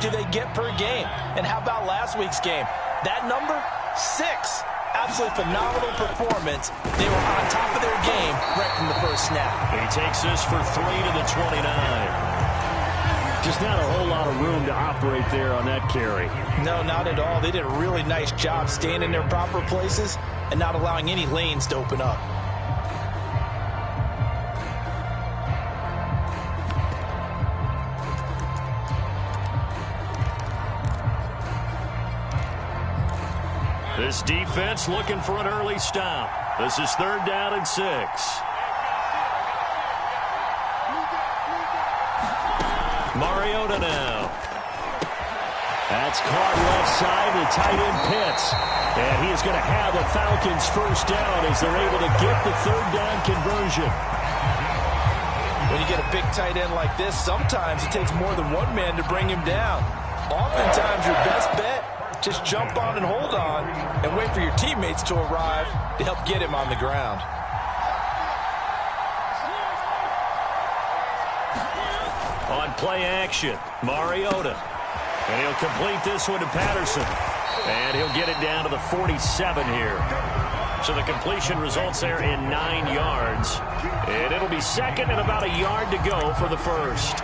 do they get per game? And how about last week's game? That number, 6. Absolutely phenomenal performance. They were on top of their game right from the first snap. He takes this for 3 to the 29. Just not a whole lot of room to operate there on that carry. No, not at all. They did a really nice job staying in their proper places and not allowing any lanes to open up. This defense looking for an early stop. This is 3rd down and 6. Mariota now. That's caught left side to tight end Pitts. And he is going to have the Falcons first down as they're able to get the 3rd down conversion. When you get a big tight end like this, sometimes it takes more than one man to bring him down. Oftentimes your best bet, just jump on and hold on and wait for your teammates to arrive to help get him on the ground. On play action, Mariota. And he'll complete this one to Patterson. And he'll get it down to the 47 here. So the completion results there in 9 yards. And it'll be 2nd and about a yard to go for the first.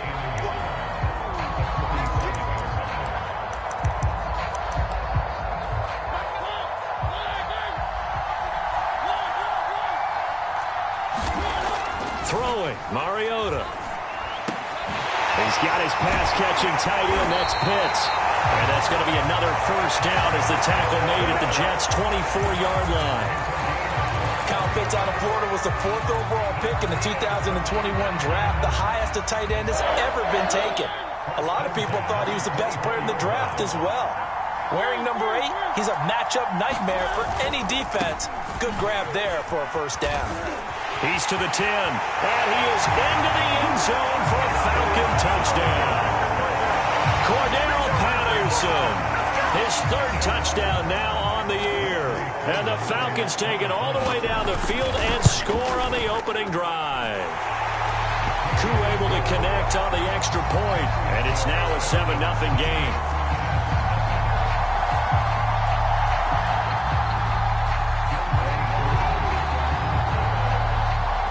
Throwing, Mariota. He's got his pass-catching tight end. That's Pitts. And that's going to be another first down as the tackle made at the Jets' 24-yard line. Kyle Pitts out of Florida was the 4th overall pick in the 2021 draft, the highest a tight end has ever been taken. A lot of people thought he was the best player in the draft as well. Wearing number 8, he's a matchup nightmare for any defense. Good grab there for a first down. He's to the 10, and he is into the end zone for a Falcon touchdown. Cordell Patterson, his 3rd touchdown now on the year. And the Falcons take it all the way down the field and score on the opening drive. Koo able to connect on the extra point, and it's now a 7-0 game.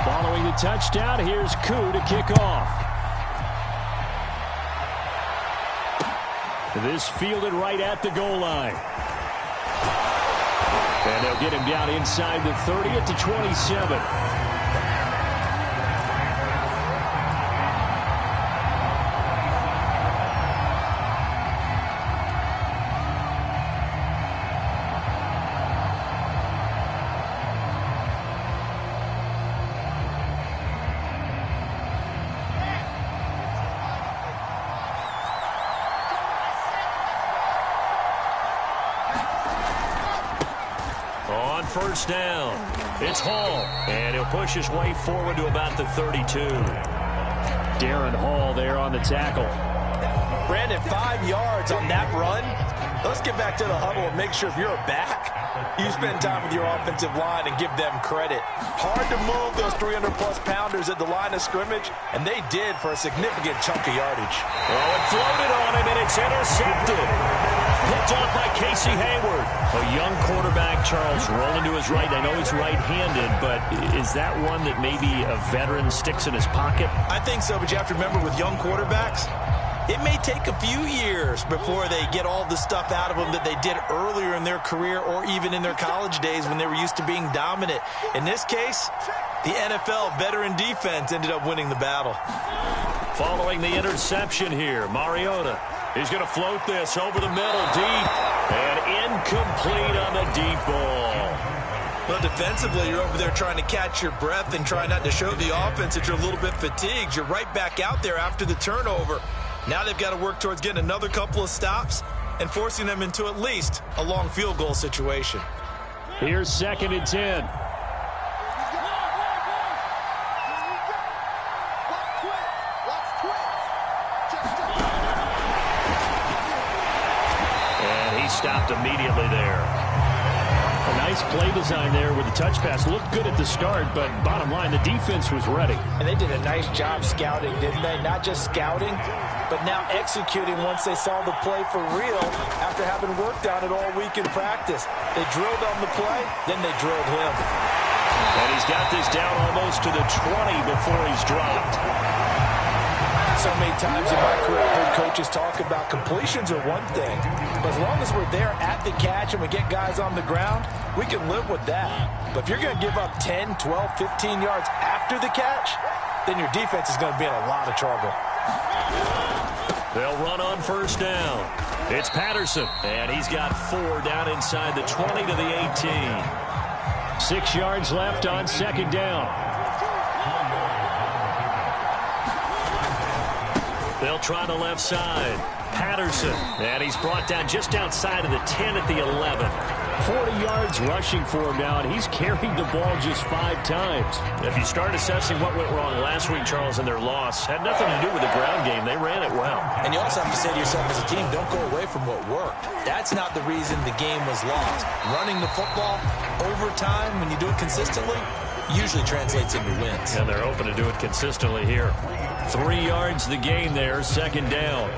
Following the touchdown, here's Koo to kick off. This fielded right at the goal line. And they'll get him down inside the 30 at the 27. First down. It's Hall. And he'll push his way forward to about the 32. Darren Hall there on the tackle. Brandon, 5 yards on that run. Let's get back to the huddle and make sure if you're a back, you spend time with your offensive line and give them credit. Hard to move those 300-plus pounders at the line of scrimmage, and they did for a significant chunk of yardage. Oh, it floated on him, and it's intercepted. Picked off by Casey Hayward. A young quarterback, Charles, rolling to his right. I know he's right-handed, but is that one that maybe a veteran sticks in his pocket? I think so, but you have to remember with young quarterbacks, it may take a few years before they get all the stuff out of them that they did earlier in their career or even in their college days when they were used to being dominant. In this case, the NFL veteran defense ended up winning the battle. Following the interception here, Mariota is going to float this over the middle deep and incomplete on the deep ball. Well, defensively, you're over there trying to catch your breath and try not to show the offense that you're a little bit fatigued. You're right back out there after the turnover. Now they've got to work towards getting another couple of stops and forcing them into at least a long field goal situation. Here's 2nd and 10. And he stopped immediately there. A nice play design there with the touch pass. Looked good at the start, but bottom line, the defense was ready. And they did a nice job scouting, didn't they? Not just scouting, but now executing once they saw the play for real after having worked on it all week in practice. They drilled on the play, then they drilled him. And he's got this down almost to the 20 before he's dropped. So many times in my career, I've heard coaches talk about completions are one thing. But as long as we're there at the catch and we get guys on the ground, we can live with that. But if you're going to give up 10, 12, 15 yards after the catch, then your defense is going to be in a lot of trouble. They'll run on first down. It's Patterson, and he's got 4 down inside the 20 to the 18. 6 yards left on second down. They'll try the left side. Patterson, and he's brought down just outside of the 10 at the 11. 40 yards rushing for him now, and he's carried the ball just 5 times. If you start assessing what went wrong last week, Charles, in their loss, had nothing to do with the ground game. They ran it well. And you also have to say to yourself as a team, don't go away from what worked. That's not the reason the game was lost. Running the football over time, when you do it consistently, usually translates into wins. And they're open to do it consistently here. 3 yards the gain there, second down.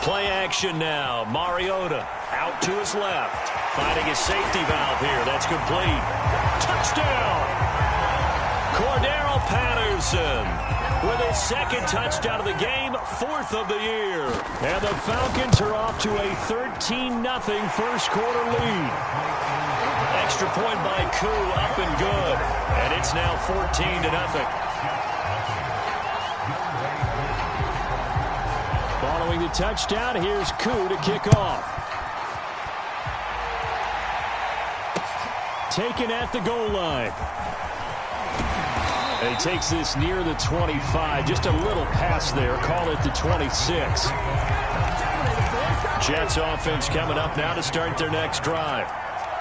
Play action now. Mariota out to his left. Finding his safety valve here. That's complete. Touchdown! Cordero Patterson with his second touchdown of the game, 4th of the year. And the Falcons are off to a 13-0 first quarter lead. Extra point by Koo, up and good. And it's now 14-0. Following the touchdown, here's Koo to kick off. Taken at the goal line. And he takes this near the 25. Just a little pass there. Call it the 26. Jets offense coming up now to start their next drive.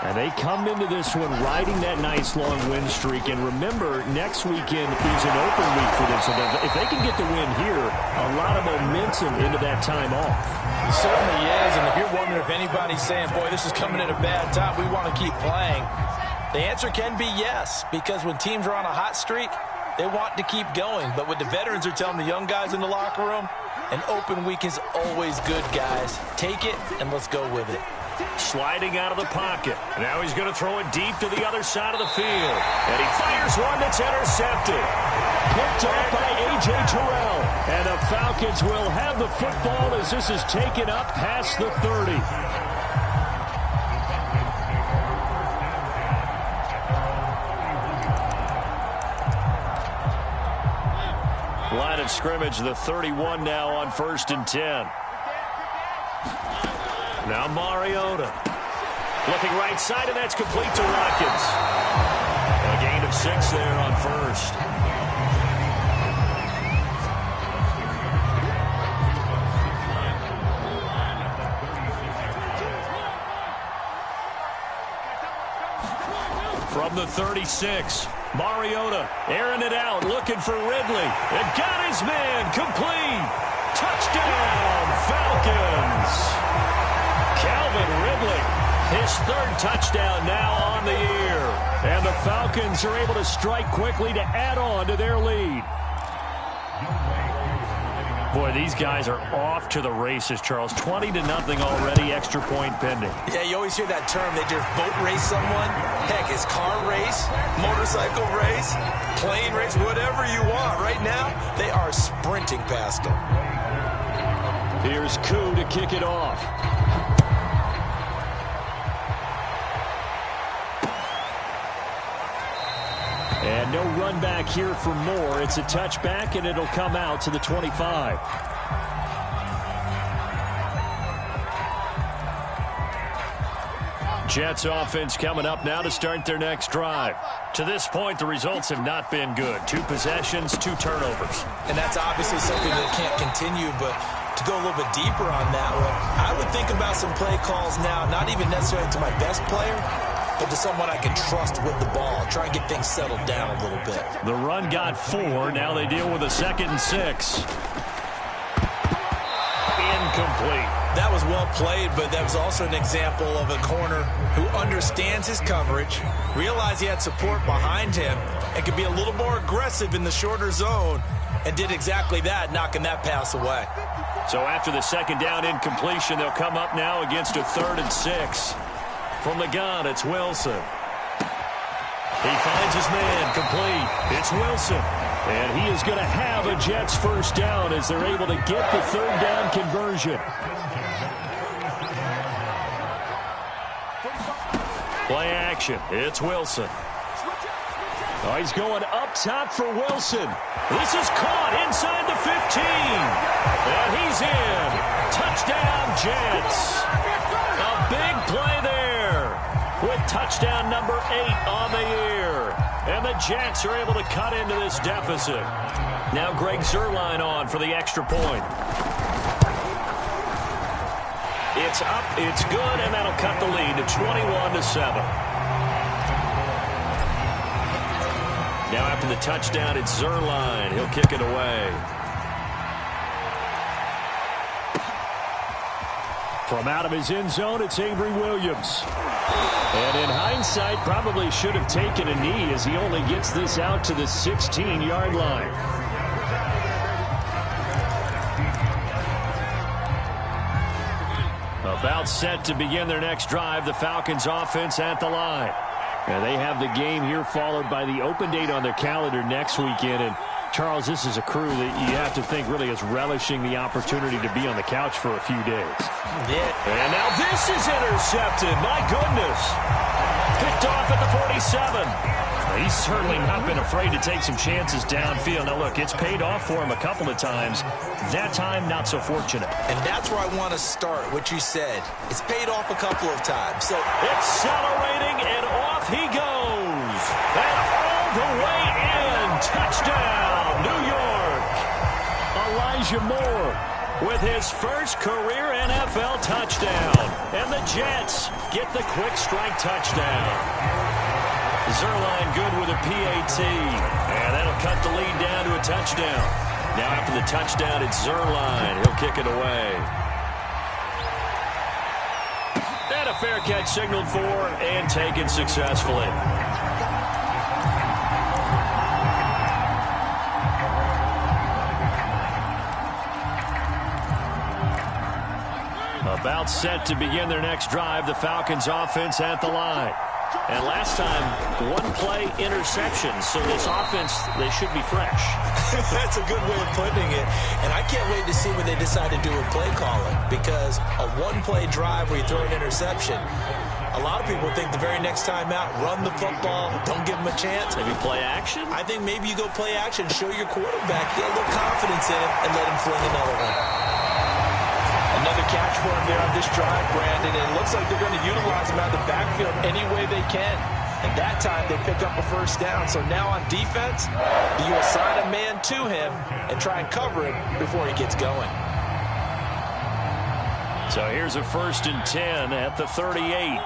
And they come into this one riding that nice long win streak. And remember, next weekend is an open week for them. So if they can get the win here, a lot of momentum into that time off. It certainly is. And if you're wondering if anybody's saying, boy, this is coming at a bad time, we want to keep playing, the answer can be yes. Because when teams are on a hot streak, they want to keep going. But what the veterans are telling the young guys in the locker room, an open week is always good, guys. Take it and let's go with it. Sliding out of the pocket. Now he's going to throw it deep to the other side of the field. And he fires one that's intercepted. Picked up by A.J. Terrell. And the Falcons will have the football as this is taken up past the 30. Line of scrimmage, the 31 now on 1st and 10. Now Mariota. Looking right side, and that's complete to Watkins. A gain of 6 there on 1st. From the 36, Mariota airing it out, looking for Ridley. And got his man, complete. Touchdown, Falcons. Calvin Ridley, his 3rd touchdown now on the year. And the Falcons are able to strike quickly to add on to their lead. Boy, these guys are off to the races, Charles. 20-0 already, extra point pending. Yeah, you always hear that term. They just boat race someone. Heck, it's car race, motorcycle race, plane race, whatever you want. Right now, they are sprinting past them. Here's Koo to kick it off. And no run back here for Moore. It's a touchback, and it'll come out to the 25. Jets offense coming up now to start their next drive. To this point, the results have not been good. 2 possessions, 2 turnovers. And that's obviously something that can't continue, but to go a little bit deeper on that one, I would think about some play calls now, not even necessarily to my best player, but to someone I can trust with the ball. Try and get things settled down a little bit. The run got 4. Now they deal with a 2nd and 6. incomplete. That was well played, but that was also an example of a corner who understands his coverage, realized he had support behind him, and could be a little more aggressive in the shorter zone, and did exactly that, knocking that pass away. So after the second down incompletion, they'll come up now against a 3rd and 6. From the gun, it's Wilson. He finds his man complete. It's Wilson. And he is going to have a Jets first down as they're able to get the 3rd down conversion. Play action. It's Wilson. Oh, he's going up top for Wilson. This is caught inside the 15. And he's in. Touchdown, Jets. A big play there with touchdown number 8 on the year. And the Jets are able to cut into this deficit. Now Greg Zuerlein on for the extra point. It's up, it's good, and that'll cut the lead to 21-7. Now after the touchdown, it's Zuerlein. He'll kick it away. From out of his end zone, it's Avery Williams. And in hindsight, probably should have taken a knee as he only gets this out to the 16-yard line. About set to begin their next drive, the Falcons offense at the line. And they have the game here followed by the open date on their calendar next weekend. And Charles, this is a crew that you have to think really is relishing the opportunity to be on the couch for a few days. Yeah. And now this is intercepted. My goodness. Picked off at the 47. He's certainly not been afraid to take some chances downfield. Now, look, it's paid off for him a couple of times. That time, not so fortunate. And that's where I want to start, what you said. It's paid off a couple of times. So accelerating, and off he goes. And all the way in. Touchdown, New York. Elijah Moore with his first career NFL touchdown. And the Jets get the quick strike touchdown. Zuerlein good with a PAT. And that'll cut the lead down to a touchdown. Now after the touchdown, it's Zuerlein. He'll kick it away. And a fair catch signaled for and taken successfully. About set to begin their next drive, the Falcons offense at the line. And last time, one play interception. So this offense, they should be fresh. That's a good way of putting it. And I can't wait to see when they decide to do a play calling. Because a one-play drive where you throw an interception, a lot of people think the very next time out, run the football, don't give them a chance. Maybe play action? I think maybe you go play action, show your quarterback, get a little confidence in him, and let him fling another one. Another catch for him there on this drive, Brandon. And it looks like they're going to utilize him out of the backfield any way they can. And that time they pick up a first down. So now on defense, you assign a man to him and try and cover him before he gets going. So here's a 1st and 10 at the 38.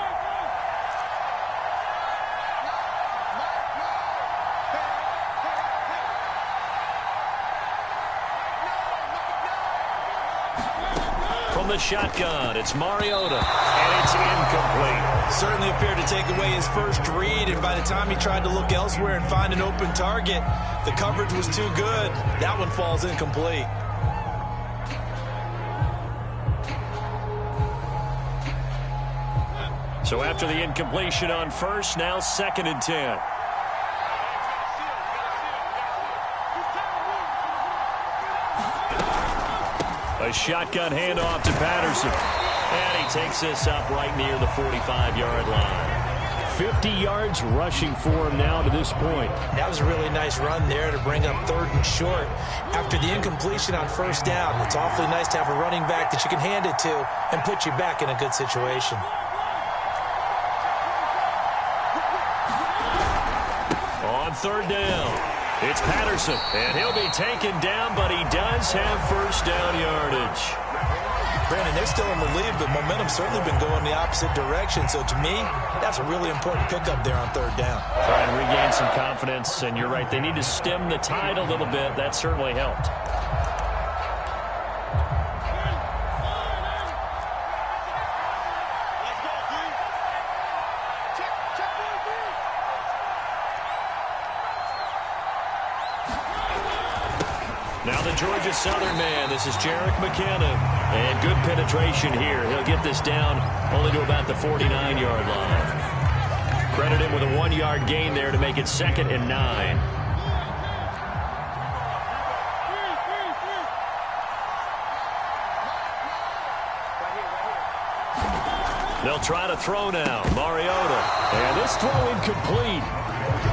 The shotgun. It's Mariota, and it's incomplete. Certainly appeared to take away his first read, and by the time he tried to look elsewhere and find an open target, the coverage was too good. That one falls incomplete. So after the incompletion on first, now 2nd and 10. A shotgun handoff to Patterson. And he takes this up right near the 45-yard line. 50 yards rushing for him now to this point. That was a really nice run there to bring up 3rd and short. After the incompletion on first down, it's awfully nice to have a running back that you can hand it to and put you back in a good situation. On 3rd down. It's Patterson, and he'll be taken down, but he does have first down yardage. Brandon, they're still in the lead, but momentum's certainly been going the opposite direction. So to me, that's a really important pickup there on 3rd down. Try and regain some confidence, and you're right, they need to stem the tide a little bit. That certainly helped. Now the Georgia Southern man, this is Jarek McKinnon. And good penetration here. He'll get this down only to about the 49-yard line. Credit him with a 1-yard gain there to make it 2nd and 9. They'll try to throw now. Mariota. And this throw incomplete.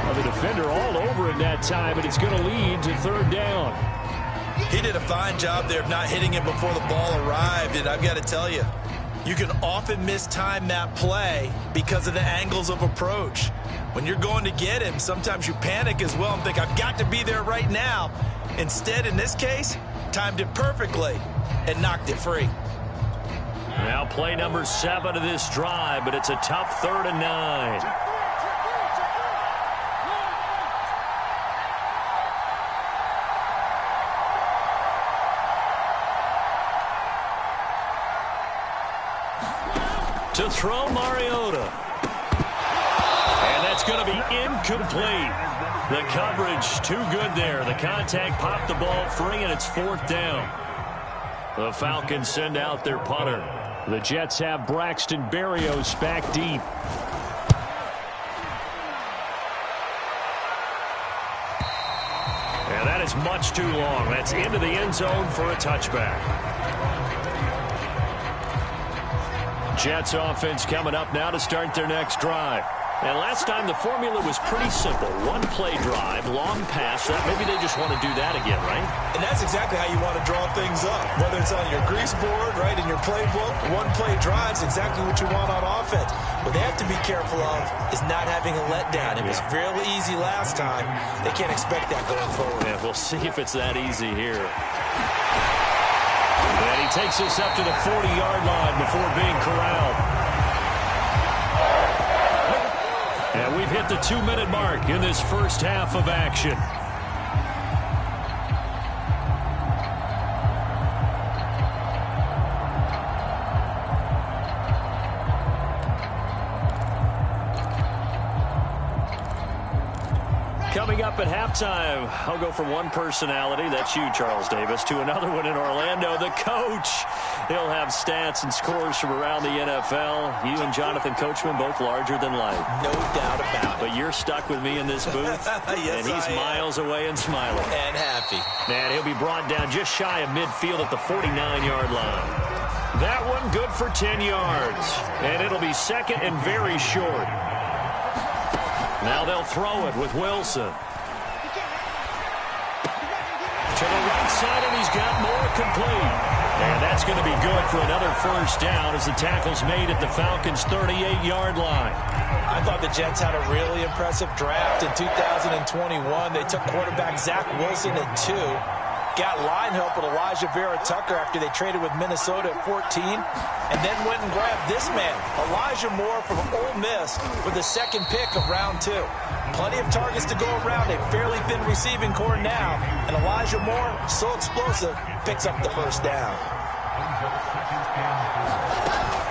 Well, the defender all over it that time, and it's going to lead to 3rd down. He did a fine job there of not hitting him before the ball arrived, and I've got to tell you, you can often mistime that play because of the angles of approach. When you're going to get him, sometimes you panic as well and think, I've got to be there right now. Instead, in this case, timed it perfectly and knocked it free. Now play number 7 of this drive, but it's a tough 3rd and 9. To throw Mariota. And that's going to be incomplete. The coverage too good there. The contact popped the ball free, and it's 4th down. The Falcons send out their punter. The Jets have Braxton Berrios back deep. And that is much too long. That's into the end zone for a touchback. Jets offense coming up now to start their next drive. And last time the formula was pretty simple. 1-play drive, long pass. Maybe they just want to do that again, right? And that's exactly how you want to draw things up. Whether it's on your grease board, right, in your playbook, 1-play drives, exactly what you want on offense. What they have to be careful of is not having a letdown. It was fairly easy last time. They can't expect that going forward. Yeah, we'll see if it's that easy here. And he takes us up to the 40-yard line before being corralled. And we've hit the 2-minute mark in this first half of action. Coming up at halftime, I'll go from one personality, that's you, Charles Davis, to another one in Orlando, the coach. He'll have stats and scores from around the NFL. You and Jonathan Coachman, both larger than life. No doubt about it. But you're stuck with me in this booth, yes, and he's miles away and smiling. And happy. And he'll be brought down just shy of midfield at the 49-yard line. That one good for 10 yards. And it'll be 2nd and very short. Now they'll throw it with Wilson. To the right side, and he's got more complete. And that's going to be good for another first down as the tackle's made at the Falcons' 38-yard line. I thought the Jets had a really impressive draft in 2021. They took quarterback Zach Wilson at 2. Got line help with Elijah Vera Tucker after they traded with Minnesota at 14. And then went and grabbed this man, Elijah Moore from Ole Miss, with the 2nd pick of round 2. Plenty of targets to go around, a fairly thin receiving core now. And Elijah Moore, so explosive, picks up the first down.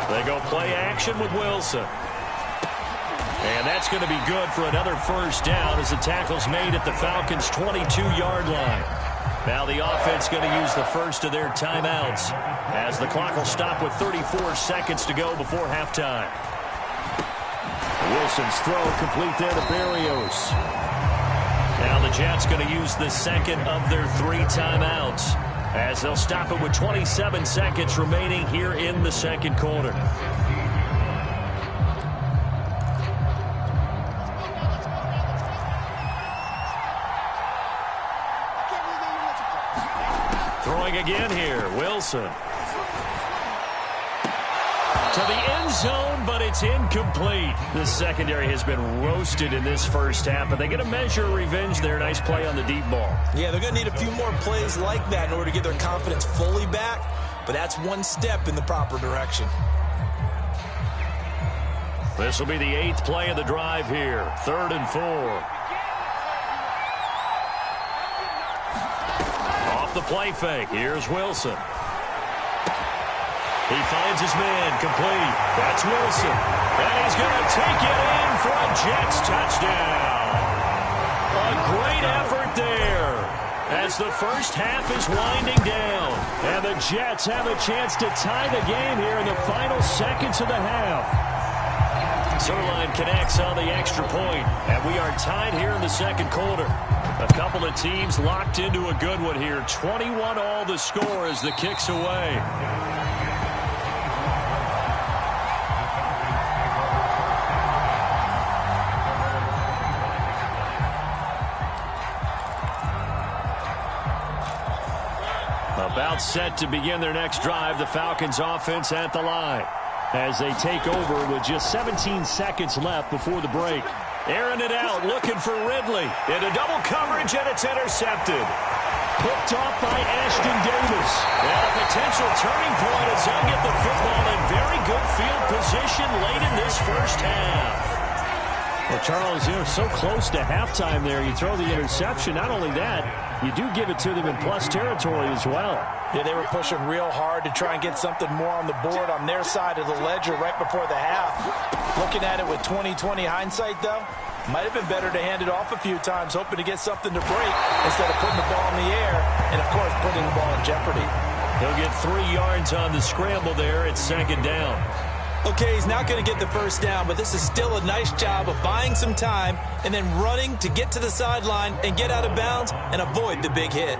They go play action with Wilson. And that's going to be good for another first down as the tackle's made at the Falcons' 22-yard line. Now the offense going to use the first of their timeouts as the clock will stop with 34 seconds to go before halftime. Wilson's throw complete there to Berrios. Now the Jets going to use the 2nd of their 3 timeouts as they'll stop it with 27 seconds remaining here in the 2nd quarter. Throwing again here, Wilson. To the end zone, but it's incomplete. The secondary has been roasted in this first half, but they get a measure of revenge there. Nice play on the deep ball. Yeah, they're going to need a few more plays like that in order to get their confidence fully back, but that's one step in the proper direction. This will be the 8th play of the drive here. 3rd and 4. The play fake. Here's Wilson. He finds his man complete. That's Wilson. And he's going to take it in for a Jets touchdown. A great effort there. as the first half is winding down. And the Jets have a chance to tie the game here in the final seconds of the half. Zerline connects on the extra point, and we are tied here in the second quarter. A couple of teams locked into a good one here. 21 all the score as the kick's away. About set to begin their next drive, the Falcons offense at the line as they take over with just 17 seconds left before the break. Airing it out, looking for Ridley. Into double coverage, and it's intercepted. Picked off by Ashton Davis. And a potential turning point as they'll get the football in very good field position late in this first half. Well, Charles, you're so close to halftime there. You throw the interception. Not only that, you do give it to them in plus territory as well. Yeah, they were pushing real hard to try and get something more on the board on their side of the ledger right before the half. Looking at it with 20/20 hindsight, though, might have been better to hand it off a few times, hoping to get something to break instead of putting the ball in the air and, of course, putting the ball in jeopardy. He'll get 3 yards on the scramble there. It's second down. Okay, he's not going to get the first down, but this is still a nice job of buying some time and then running to get to the sideline and get out of bounds and avoid the big hit.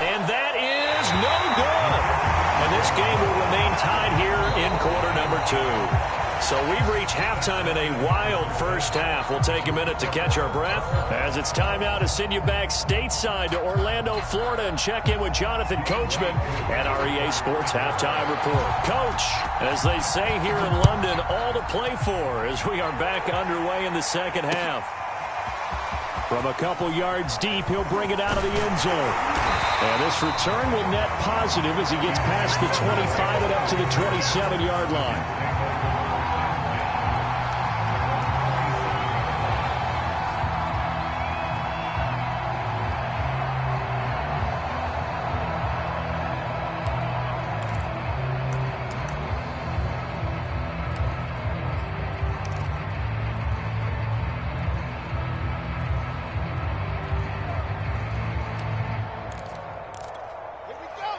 And that is no good. And this game will remain tied here in quarter number 2. So we've reached halftime in a wild first half. We'll take a minute to catch our breath as it's time now to send you back stateside to Orlando, Florida, and check in with Jonathan Coachman at our EA Sports Halftime Report. Coach, as they say here in London, all to play for as we are back underway in the second half. From a couple yards deep, he'll bring it out of the end zone. And this return will net positive as he gets past the 25 and up to the 27-yard line.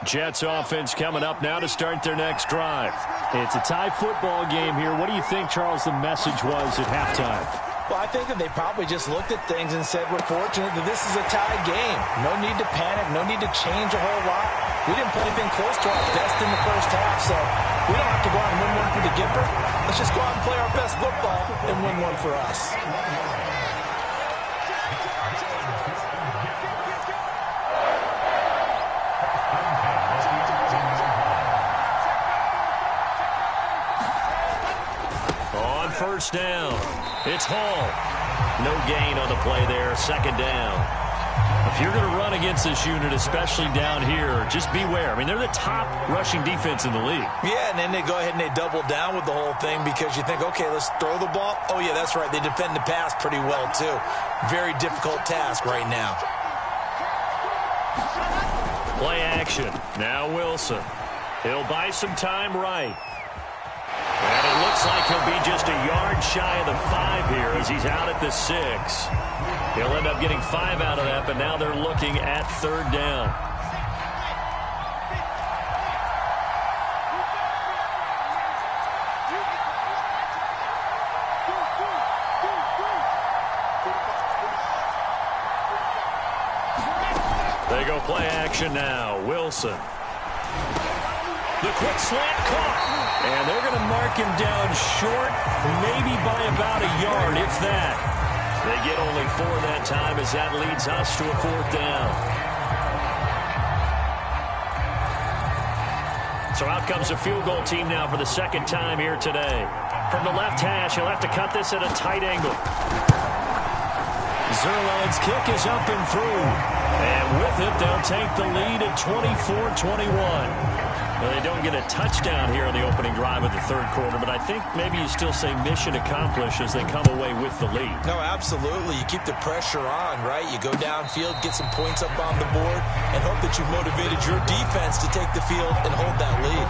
Jets offense coming up now to start their next drive. It's a tie football game here. What do you think, Charles, the message was at halftime? Well, I think that they probably just looked at things and said, we're fortunate that this is a tie game. No need to panic. No need to change a whole lot. We didn't put anything close to our best in the first half, so we don't have to go out and win one for the Gipper. Let's just go out and play our best football and win one for us. First down. It's Hall. No gain on the play there. Second down. If you're going to run against this unit, especially down here, just beware. I mean, they're the top rushing defense in the league. Yeah, and then they go ahead and they double down with the whole thing because you think, okay, let's throw the ball. Oh, yeah, that's right. They defend the pass pretty well, too. Very difficult task right now. Play action. Now Wilson. He'll buy some time right. And it looks like he'll be just a yard shy of the 5 here as he's out at the 6. He'll end up getting 5 out of that, but now they're looking at third down. They go play action now. Wilson. The quick slant caught. And they're going to mark him down short, maybe by about a yard, if that. They get only 4 that time as that leads us to a fourth down. So out comes the field goal team now for the second time here today. From the left hash, he'll have to cut this at a tight angle. Zerline's kick is up and through. And with it, they'll take the lead at 24-21. Well, they don't get a touchdown here in the opening drive of the third quarter, but I think maybe you still say mission accomplished as they come away with the lead. No, absolutely. You keep the pressure on, right? You go downfield, get some points up on the board, and hope that you've motivated your defense to take the field and hold that lead.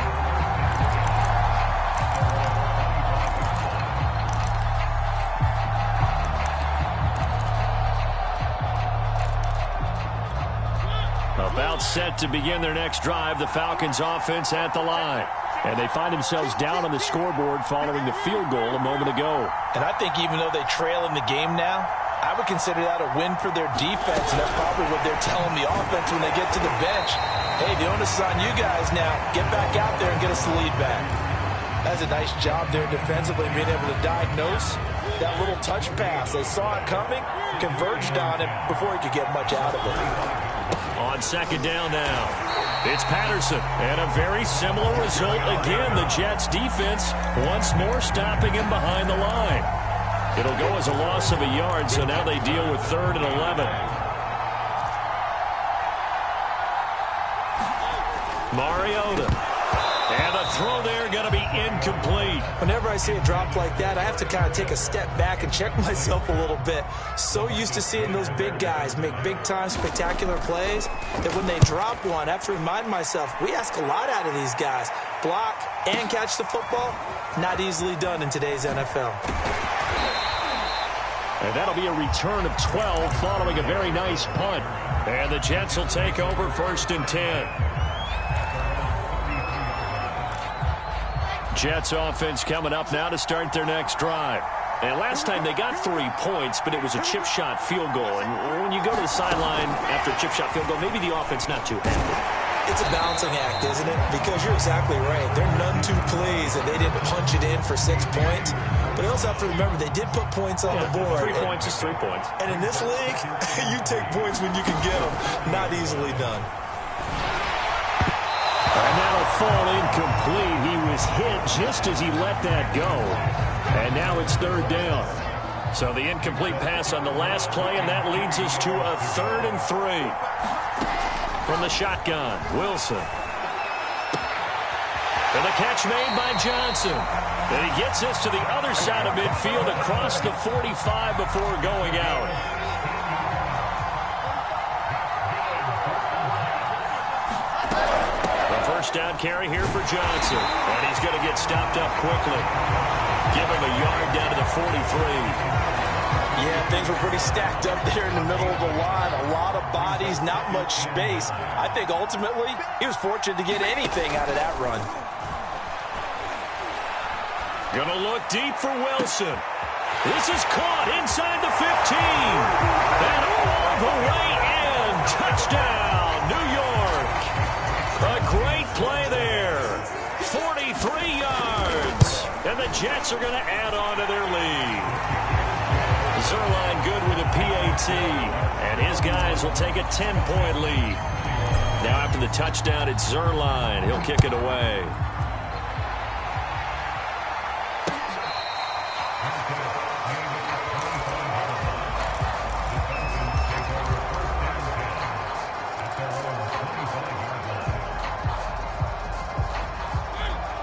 About set to begin their next drive, the Falcons offense at the line. And they find themselves down on the scoreboard following the field goal a moment ago. And I think even though they trail in the game now, I would consider that a win for their defense, and that's probably what they're telling the offense when they get to the bench. Hey, the onus is on you guys now. Get back out there and get us the lead back. That's a nice job there defensively, being able to diagnose that little touch pass. They saw it coming, converged on it before he could get much out of it. On second down now, it's Patterson. And a very similar result again. The Jets defense once more stopping him behind the line. It'll go as a loss of a yard, so now they deal with 3rd and 11. Mariota. And the throw there going to be incomplete. Whenever I see a drop like that, I have to kind of take a step back and check myself a little bit. So used to seeing those big guys make big-time spectacular plays that when they drop one, I have to remind myself, we ask a lot out of these guys. Block and catch the football, not easily done in today's NFL. And that'll be a return of 12 following a very nice punt. And the Jets will take over 1st and 10. Jets offense coming up now to start their next drive. And last time they got 3 points, but it was a chip shot field goal. And when you go to the sideline after a chip shot field goal, maybe the offense not too happy. It's a balancing act, isn't it? Because you're exactly right. They're none too pleased that they didn't punch it in for 6 points. But you also have to remember they did put points on the board. 3 points is 3 points. And in this league, you take points when you can get them. Not easily done. And that'll fall incomplete. He was hit just as he let that go. And now it's 3rd down. So the incomplete pass on the last play, and that leads us to a 3rd and 3. From the shotgun, Wilson. And the catch made by Johnson. And he gets us to the other side of midfield across the 45 before going out. First down carry here for Johnson. And he's going to get stopped up quickly. Give him a yard down to the 43. Yeah, things were pretty stacked up there in the middle of the line. A lot of bodies, not much space. I think ultimately he was fortunate to get anything out of that run. Going to look deep for Wilson. This is caught inside the 15. And all the way in. Touchdown, New York. A great play there. 43 yards. And the Jets are going to add on to their lead. Zuerlein good with a PAT. And his guys will take a 10-point lead. Now after the touchdown, it's Zuerlein. He'll kick it away.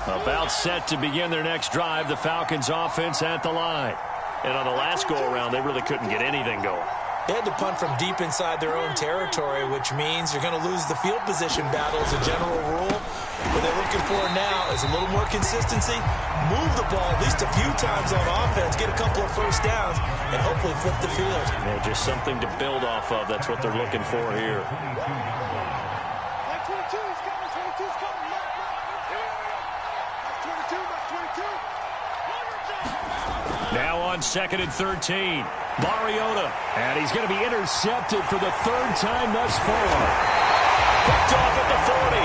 About set to begin their next drive, the Falcons offense at the line. And on the last go-around, they really couldn't get anything going. They had to punt from deep inside their own territory, which means you're going to lose the field position battle as a general rule. What they're looking for now is a little more consistency, move the ball at least a few times on offense, get a couple of first downs, and hopefully flip the field. Well, just something to build off of. That's what they're looking for here. Now on 2nd and 13. Mariota. And he's going to be intercepted for the 3rd time thus far. Picked off at the 40.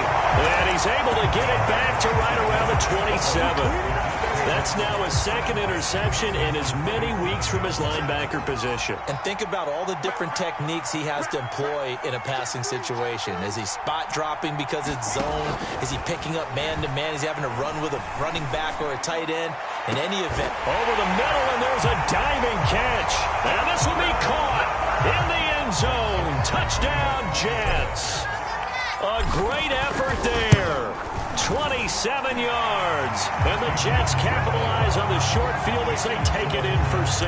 And he's able to get it back to right around the 27. That's now his 2nd interception in as many weeks from his linebacker position. And think about all the different techniques he has to employ in a passing situation. Is he spot dropping because it's zone? Is he picking up man-to-man? Is he having to run with a running back or a tight end? In any event. Over the middle, and there's a diving catch. And this will be caught in the end zone. Touchdown, Jets. A great effort there. 27 yards. And the Jets capitalize on the short field as they take it in for 6.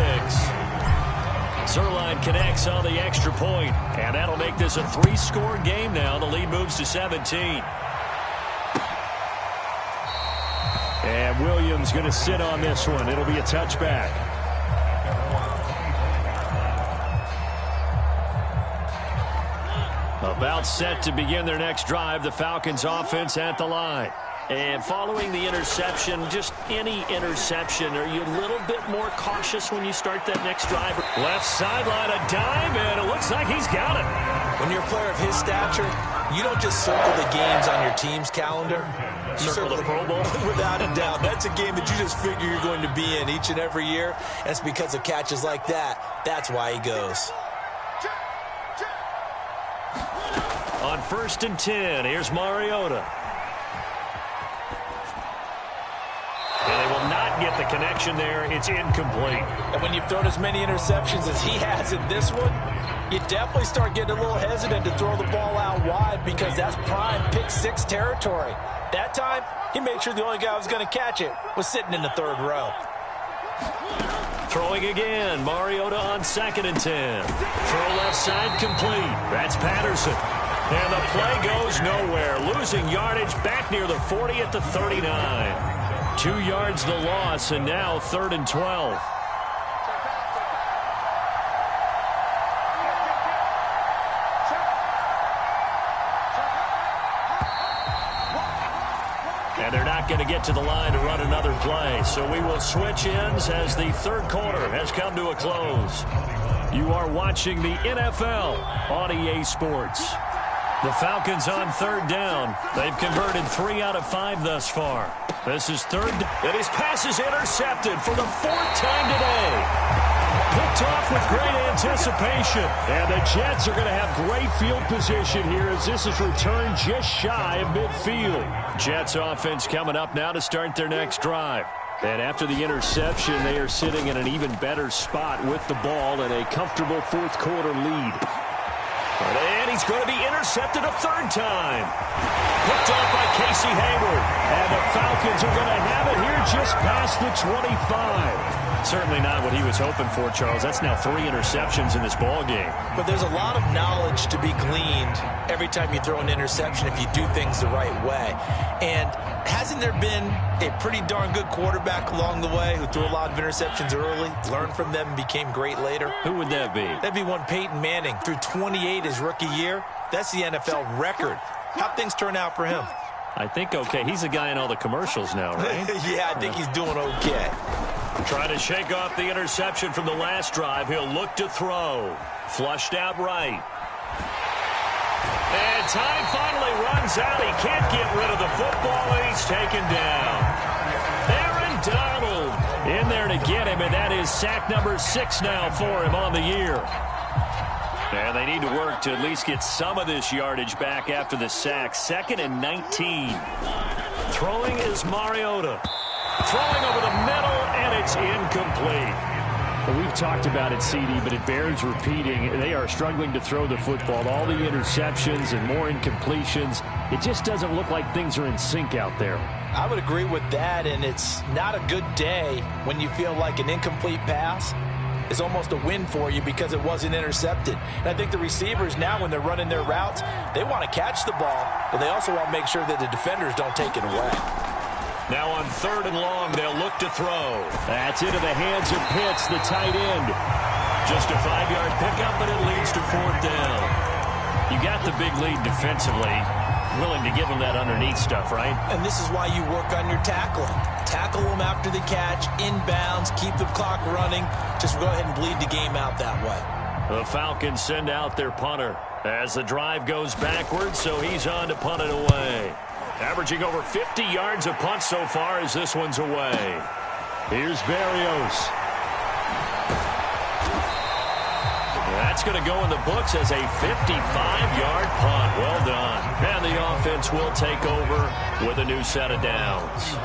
Zuerlein connects on the extra point. And that'll make this a 3-score game now. The lead moves to 17. And Williams going to sit on this one. It'll be a touchback. About set to begin their next drive, the Falcons offense at the line. And following the interception, just any interception, are you a little bit more cautious when you start that next drive? Left sideline, a dive, and it looks like he's got it. When you're a player of his stature, you don't just circle the games on your team's calendar. You circle the Pro Bowl? Without a doubt. That's a game that you just figure you're going to be in each and every year. And it's because of catches like that. That's why he goes. On 1st and 10, here's Mariota. And they will not get the connection there. It's incomplete. And when you've thrown as many interceptions as he has in this one, you definitely start getting a little hesitant to throw the ball out wide because that's prime pick six territory. That time, he made sure the only guy who was going to catch it was sitting in the third row. Throwing again, Mariota on 2nd and 10. Throw left side complete. That's Patterson. And the play goes nowhere. Losing yardage back near the 40 at the 39. 2 yards the loss, and now 3rd and 12. And they're not going to get to the line to run another play. So we will switch ends as the third quarter has come to a close. You are watching the NFL on EA Sports. The Falcons on 3rd down. They've converted 3 out of 5 thus far. This is 3rd, and his pass is intercepted for the 4th time today. Picked off with great anticipation. And the Jets are going to have great field position here as this is returned just shy of midfield. Jets offense coming up now to start their next drive. And after the interception, they are sitting in an even better spot with the ball and a comfortable 4th quarter lead. And he's going to be intercepted a 3rd time. Picked off by Casey Hayward. And the Falcons are going to have it here just past the 25. Certainly not what he was hoping for, Charles. That's now 3 interceptions in this ball game. But there's a lot of knowledge to be gleaned every time you throw an interception if you do things the right way. And hasn't there been a pretty darn good quarterback along the way who threw a lot of interceptions early, learned from them, and became great later? Who would that be? That'd be one Peyton Manning. Threw 28 his rookie year. That's the NFL record. How'd things turn out for him? I think okay. He's a guy in all the commercials now, right? Yeah, I think he's doing okay. Trying to shake off the interception from the last drive. He'll look to throw. Flushed out right. And time finally runs out. He can't get rid of the football, and he's taken down. Aaron Donald in there to get him, and that is sack number 6 now for him on the year. And they need to work to at least get some of this yardage back after the sack. 2nd and 19. Throwing is Mariota. Throwing over the middle, and it's incomplete. Well, we've talked about it, CD, but it bears repeating. They are struggling to throw the football. All the interceptions and more incompletions. It just doesn't look like things are in sync out there. I would agree with that, and it's not a good day when you feel like an incomplete pass is almost a win for you because it wasn't intercepted. And I think the receivers now, when they're running their routes, they want to catch the ball, but they also want to make sure that the defenders don't take it away. Now on 3rd and long, they'll look to throw. That's into the hands of Pitts, the tight end. Just a 5-yard pickup, and it leads to 4th down. You got the big lead defensively. Willing to give them that underneath stuff, right? And this is why you work on your tackling. Tackle them after the catch, inbounds, keep the clock running. Just go ahead and bleed the game out that way. The Falcons send out their punter as the drive goes backwards, so he's on to punt it away. Averaging over 50 yards a punt so far as this one's away. Here's Berrios. That's going to go in the books as a 55-yard punt. Well done. And the offense will take over with a new set of downs.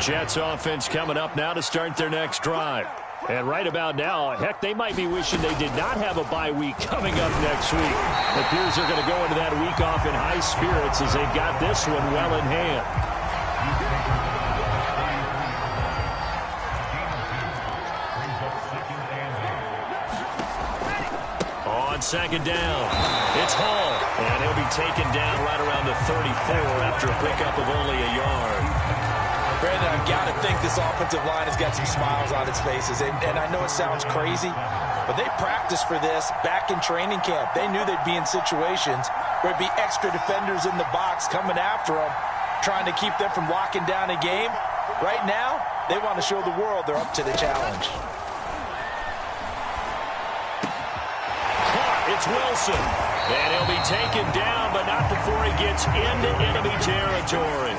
Jets offense coming up now to start their next drive. And right about now, heck, they might be wishing they did not have a bye week coming up next week. It appears they're going to go into that week off in high spirits as they've got this one well in hand. On 2nd down, it's Hall. And he'll be taken down right around the 34 after a pickup of only a yard. Brandon, I've got to think this offensive line has got some smiles on its faces. And I know it sounds crazy, but they practiced for this back in training camp. They knew they'd be in situations there'd be extra defenders in the box coming after them, trying to keep them from locking down a game. Right now, they want to show the world they're up to the challenge. It's Wilson. And he'll be taken down, but not before he gets into enemy territory.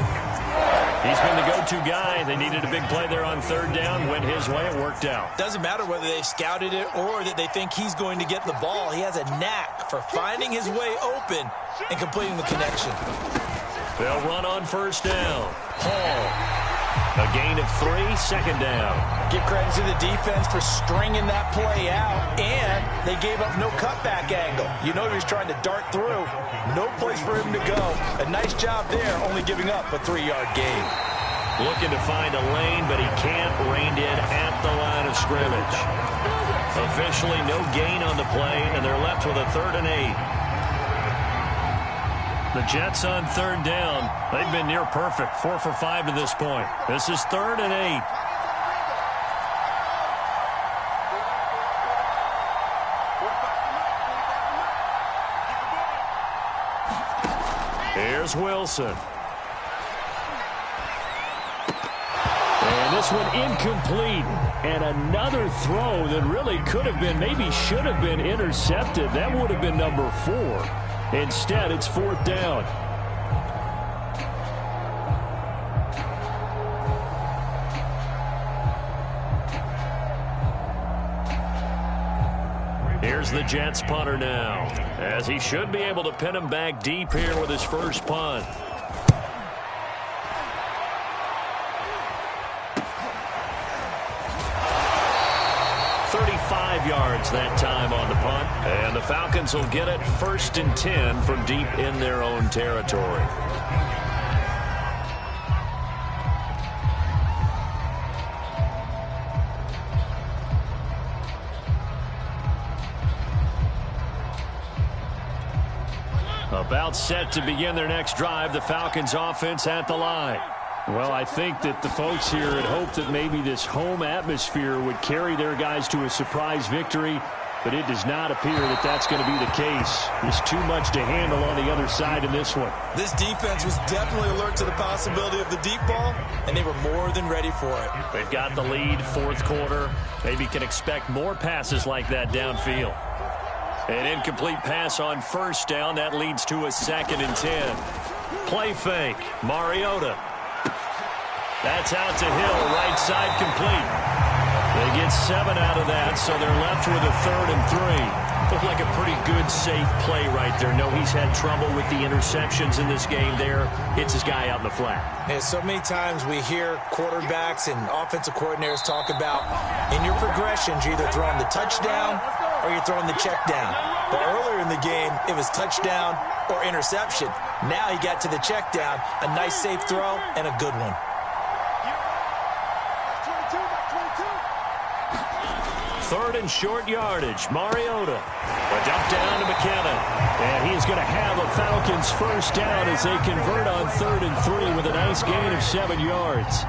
He's been the go-to guy. They needed a big play there on third down. Went his way. It worked out. Doesn't matter whether they scouted it or that they think he's going to get the ball. He has a knack for finding his way open and completing the connection. They'll run on first down. Hall. A gain of 3, second down. Give credit to the defense for stringing that play out, and they gave up no cutback angle. You know he was trying to dart through. No place for him to go. A nice job there, only giving up a 3-yard gain. Looking to find a lane, but he can't. Reined in at the line of scrimmage. Officially no gain on the play, and they're left with a 3rd and 8. The Jets on third down. They've been near perfect. 4 for 5 to this point. This is 3rd and 8. Here's Wilson. And this one incomplete. And another throw that really could have been, maybe should have been intercepted. That would have been number 4. Instead, it's 4th down. Here's the Jets punter now, as he should be able to pin him back deep here with his first punt. Yards that time on the punt, and the Falcons will get it 1st and 10 from deep in their own territory. About set to begin their next drive, the Falcons offense at the line. Well, I think that the folks here had hoped that maybe this home atmosphere would carry their guys to a surprise victory, but it does not appear that that's going to be the case. There's too much to handle on the other side in this one. This defense was definitely alert to the possibility of the deep ball, and they were more than ready for it. They've got the lead, 4th quarter. Maybe can expect more passes like that downfield. An incomplete pass on first down. That leads to a 2nd and 10. Play fake. Mariota. That's out to Hill, right side complete. They get 7 out of that, so they're left with a 3rd and 3. Looked like a pretty good, safe play right there. No, he's had trouble with the interceptions in this game there. Hits his guy out in the flat. Yeah, so many times we hear quarterbacks and offensive coordinators talk about in your progressions, you're either throwing the touchdown or you're throwing the check down. But earlier in the game, it was touchdown or interception. Now he got to the check down, a nice safe throw and a good one. 3rd and short yardage. Mariota. A dump down to McKinnon. And he's going to have a Falcons first down as they convert on 3rd and 3 with a nice gain of 7 yards.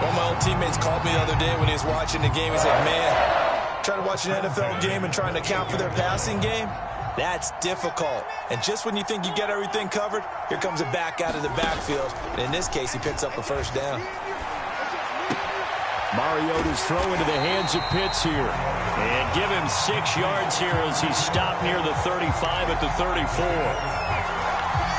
One of my old teammates called me the other day when he was watching the game. He said, man, trying to watch an NFL game and trying to account for their passing game, that's difficult. And just when you think you get everything covered, here comes a back out of the backfield. And in this case, he picks up a first down. Mariota's throw into the hands of Pitts here. And give him 6 yards here as he's stopped near the 35 at the 34.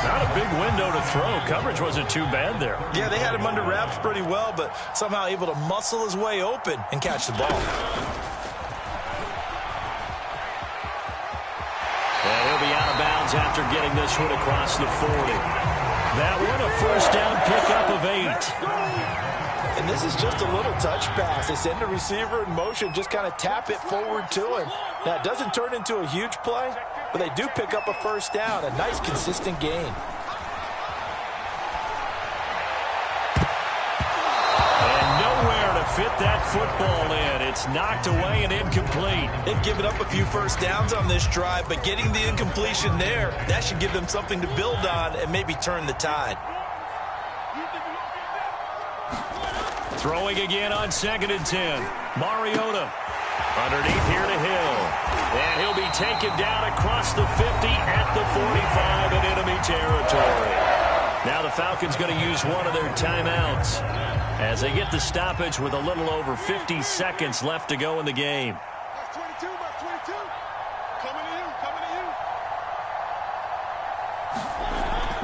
Not a big window to throw. Coverage wasn't too bad there. Yeah, they had him under wraps pretty well, but somehow able to muscle his way open and catch the ball. And he'll be out of bounds after getting this one across the 40. That one a first down pickup of 8. And this is just a little touch pass. They send the receiver in motion, just kind of tap it forward to him. Now, it doesn't turn into a huge play, but they do pick up a first down, a nice, consistent gain. And nowhere to fit that football in. It's knocked away and incomplete. They've given up a few first downs on this drive, but getting the incompletion there, that should give them something to build on and maybe turn the tide. Throwing again on 2nd and 10. Mariota. Underneath here to Hill. And he'll be taken down across the 50 at the 45 in enemy territory. Now the Falcons going to use one of their timeouts as they get the stoppage with a little over 50 seconds left to go in the game.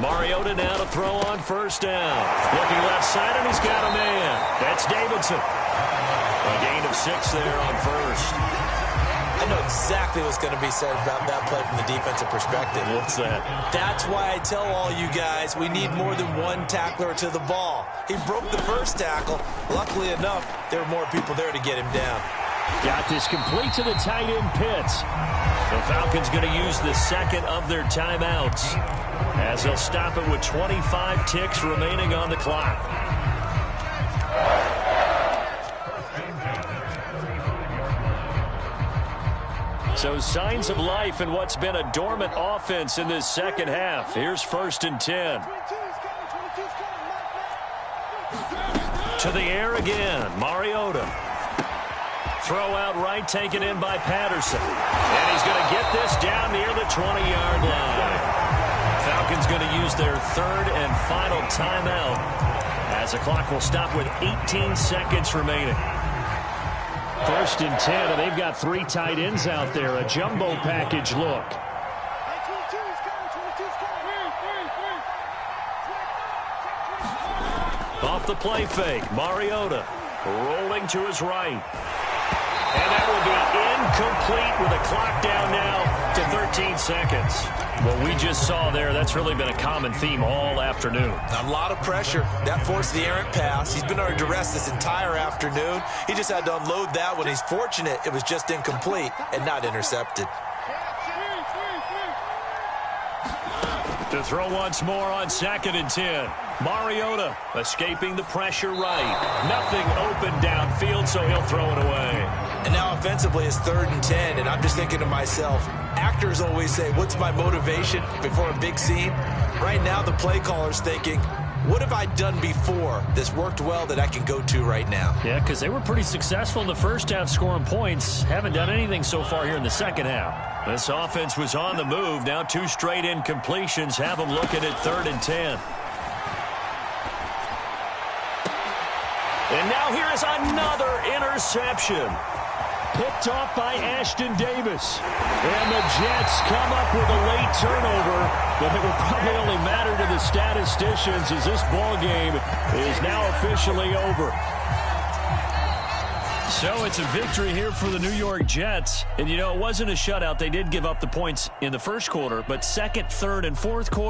Mariota now to throw on first down. Looking left side, and he's got a man. That's Davidson. A gain of 6 there on first. I know exactly what's going to be said about that play from the defensive perspective. What's that? That's why I tell all you guys we need more than one tackler to the ball. He broke the first tackle. Luckily enough, there were more people there to get him down. Got this complete to the tight end Pitts. The Falcons going to use the second of their timeouts as they'll stop it with 25 ticks remaining on the clock. So signs of life in what's been a dormant offense in this second half. Here's 1st and 10. To the air again, Mariota. Throw out right, taken in by Patterson. And he's going to get this down near the 20-yard line. Falcons going to use their third and final timeout as the clock will stop with 18 seconds remaining. 1st and 10, and they've got 3 tight ends out there. A jumbo package look. Off the play fake, Mariota rolling to his right. And that will be incomplete with a clock down now to 13 seconds. What we just saw there, that's really been a common theme all afternoon. A lot of pressure. That forced the errant pass. He's been under duress this entire afternoon. He just had to unload that one. He's fortunate it was just incomplete and not intercepted. To throw once more on 2nd and 10. Mariota escaping the pressure right. Nothing open downfield, so he'll throw it away. And now offensively it's 3rd and 10, and I'm just thinking to myself, actors always say, what's my motivation before a big scene? Right now the play caller's thinking, what have I done before that's worked well that I can go to right now? Yeah, because they were pretty successful in the first half scoring points. Haven't done anything so far here in the second half. This offense was on the move. Now 2 straight incompletions have them looking at 3rd and 10. And now here is another interception. Picked off by Ashton Davis. And the Jets come up with a late turnover, but it will probably only matter to the statisticians as this ball game is now officially over. So it's a victory here for the New York Jets. And, you know, it wasn't a shutout. They did give up the points in the first quarter, but second, third, and fourth quarter.